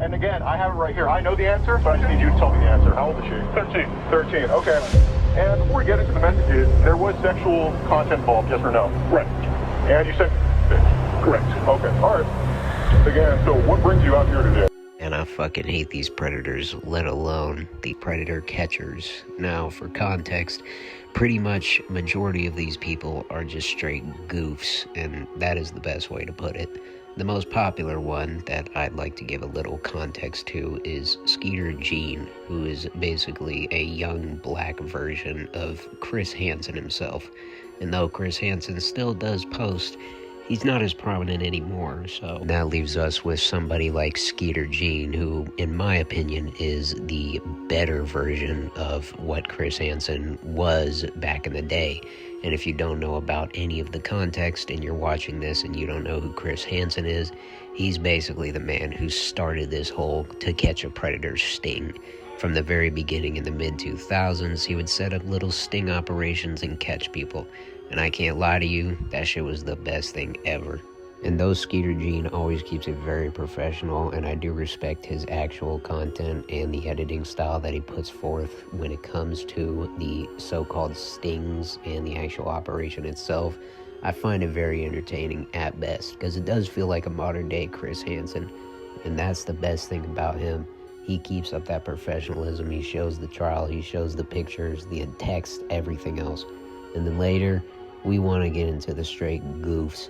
And again, I have it right here. I know the answer, but I just need you to tell me the answer. How old is she? 13. 13, okay. And before we get into the messages, there was sexual content involved, yes or no? Right. And you said... Correct. Okay, all right. Again, so what brings you out here today? And I fucking hate these predators, let alone the predator catchers. Now, for context, pretty much majority of these people are just straight goofs, and that is the best way to put it. The most popular one that I'd like to give a little context to is Skeeter Gene, who is basically a young black version of Chris Hansen himself. And though Chris Hansen still does post, he's not as prominent anymore, so that leaves us with somebody like Skeeter Gene, who, in my opinion, is the better version of what Chris Hansen was back in the day. And if you don't know about any of the context and you're watching this and you don't know who Chris Hansen is, he's basically the man who started this whole to catch a predator sting. From the very beginning in the mid-2000s, he would set up little sting operations and catch people. And I can't lie to you, that shit was the best thing ever. And though Skeeter Gene always keeps it very professional, and I do respect his actual content and the editing style that he puts forth when it comes to the so-called stings and the actual operation itself, I find it very entertaining at best, because it does feel like a modern-day Chris Hansen, and that's the best thing about him. He keeps up that professionalism, he shows the trial, he shows the pictures, the text, everything else. And then later, we want to get into the straight goofs.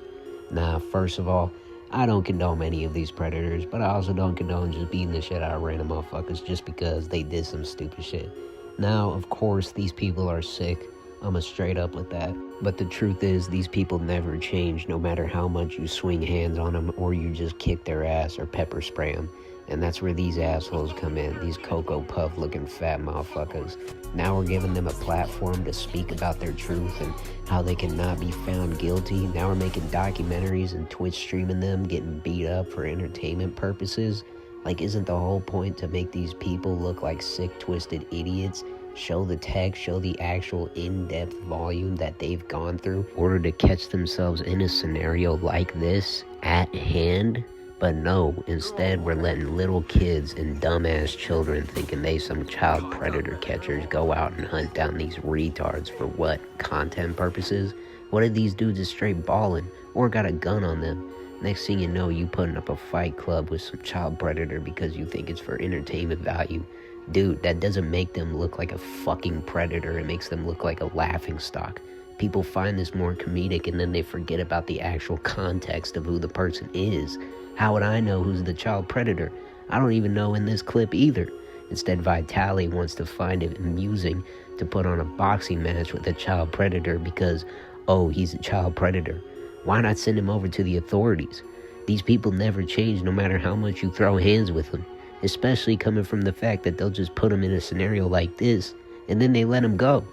Now, first of all, I don't condone any of these predators, but I also don't condone just beating the shit out of random motherfuckers just because they did some stupid shit. Now, of course, these people are sick. I'm straight up with that. But the truth is, these people never change no matter how much you swing hands on them or you just kick their ass or pepper spray them. And that's where these assholes come in, these Cocoa Puff looking fat motherfuckers. Now we're giving them a platform to speak about their truth and how they cannot be found guilty. Now we're making documentaries and Twitch streaming them, getting beat up for entertainment purposes. Like, isn't the whole point to make these people look like sick, twisted idiots? Show the text, show the actual in-depth volume that they've gone through in order to catch themselves in a scenario like this at hand? But no, instead we're letting little kids and dumbass children thinking they some child predator catchers go out and hunt down these retards for what? Content purposes? What if these dudes is straight balling or got a gun on them? Next thing you know, you putting up a fight club with some child predator because you think it's for entertainment value. Dude, that doesn't make them look like a fucking predator. It makes them look like a laughingstock. People find this more comedic and then they forget about the actual context of who the person is. How would I know who's the child predator? I don't even know in this clip either. Instead, Vitaly wants to find it amusing to put on a boxing match with a child predator because, oh, he's a child predator. Why not send him over to the authorities? These people never change no matter how much you throw hands with them, especially coming from the fact that they'll just put him in a scenario like this and then they let him go.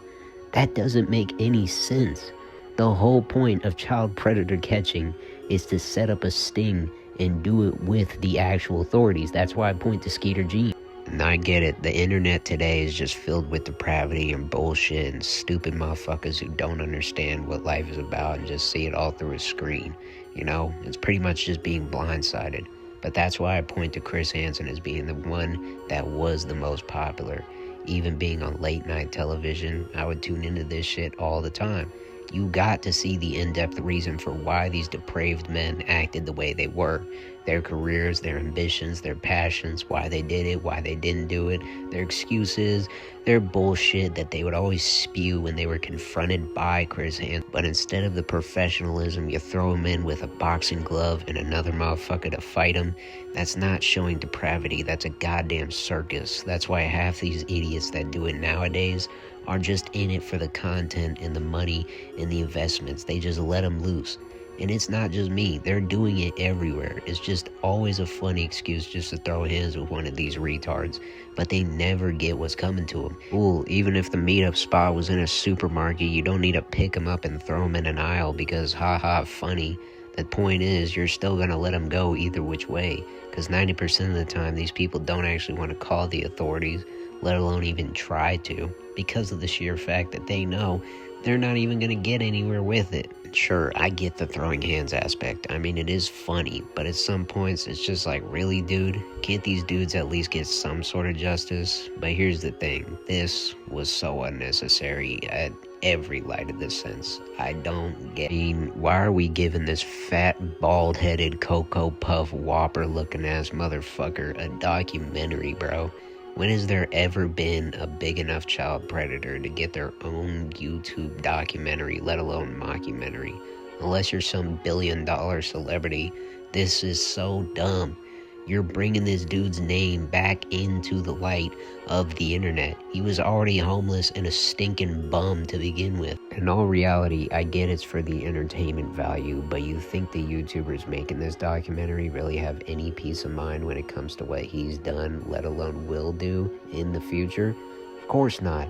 That doesn't make any sense. The whole point of child predator catching is to set up a sting and do it with the actual authorities. That's why I point to Skeeter Gene. And I get it, the internet today is just filled with depravity and bullshit and stupid motherfuckers who don't understand what life is about and just see it all through a screen. You know, it's pretty much just being blindsided. But that's why I point to Chris Hansen as being the one that was the most popular. Even being on late night television, I would tune into this shit all the time. You got to see the in-depth reason for why these depraved men acted the way they were. Their careers, their ambitions, their passions, why they did it, why they didn't do it, their excuses, their bullshit that they would always spew when they were confronted by Chris Hansen. But instead of the professionalism, you throw him in with a boxing glove and another motherfucker to fight him. That's not showing depravity, that's a goddamn circus. That's why half these idiots that do it nowadays are just in it for the content and the money and the investments. They just let them loose. And it's not just me, they're doing it everywhere. It's just always a funny excuse just to throw hands with one of these retards, but they never get what's coming to them. Cool, even if the meetup spot was in a supermarket, you don't need to pick them up and throw them in an aisle because haha funny. The point is, you're still gonna let them go either which way, because 90% of the time these people don't actually want to call the authorities, let alone even try to, because of the sheer fact that they know they're not even gonna get anywhere with it. Sure, I get the throwing hands aspect. I mean, it is funny, but at some points, it's just like, really, dude? Can't these dudes at least get some sort of justice? But here's the thing. This was so unnecessary at every light of this sense. I don't get... I mean, why are we giving this fat, bald-headed, Cocoa Puff, Whopper-looking-ass motherfucker a documentary, bro? When has there ever been a big enough child predator to get their own YouTube documentary, let alone mockumentary? Unless you're some billion-dollar celebrity, this is so dumb. You're bringing this dude's name back into the light of the internet. He was already homeless and a stinking bum to begin with. In all reality, I get it's for the entertainment value, but you think the YouTubers making this documentary really have any peace of mind when it comes to what he's done, let alone will do in the future? Of course not.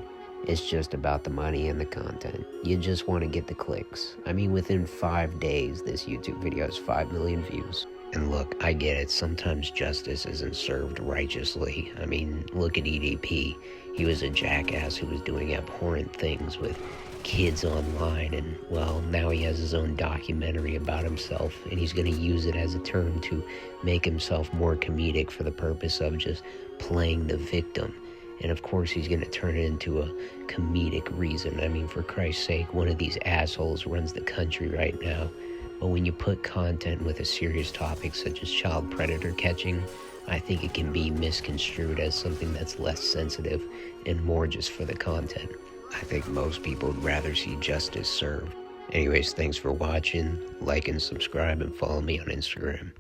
It's just about the money and the content. You just want to get the clicks. I mean, within 5 days, this YouTube video has 5 million views. And look, I get it, sometimes justice isn't served righteously. I mean, look at EDP. He was a jackass who was doing abhorrent things with kids online, and, well, now he has his own documentary about himself, and he's going to use it as a term to make himself more comedic for the purpose of just playing the victim. And of course, he's going to turn it into a comedic reason. I mean, for Christ's sake, one of these assholes runs the country right now. But when you put content with a serious topic such as child predator catching, I think it can be misconstrued as something that's less sensitive and more just for the content. I think most people would rather see justice served. Anyways, thanks for watching. Like and subscribe and follow me on Instagram.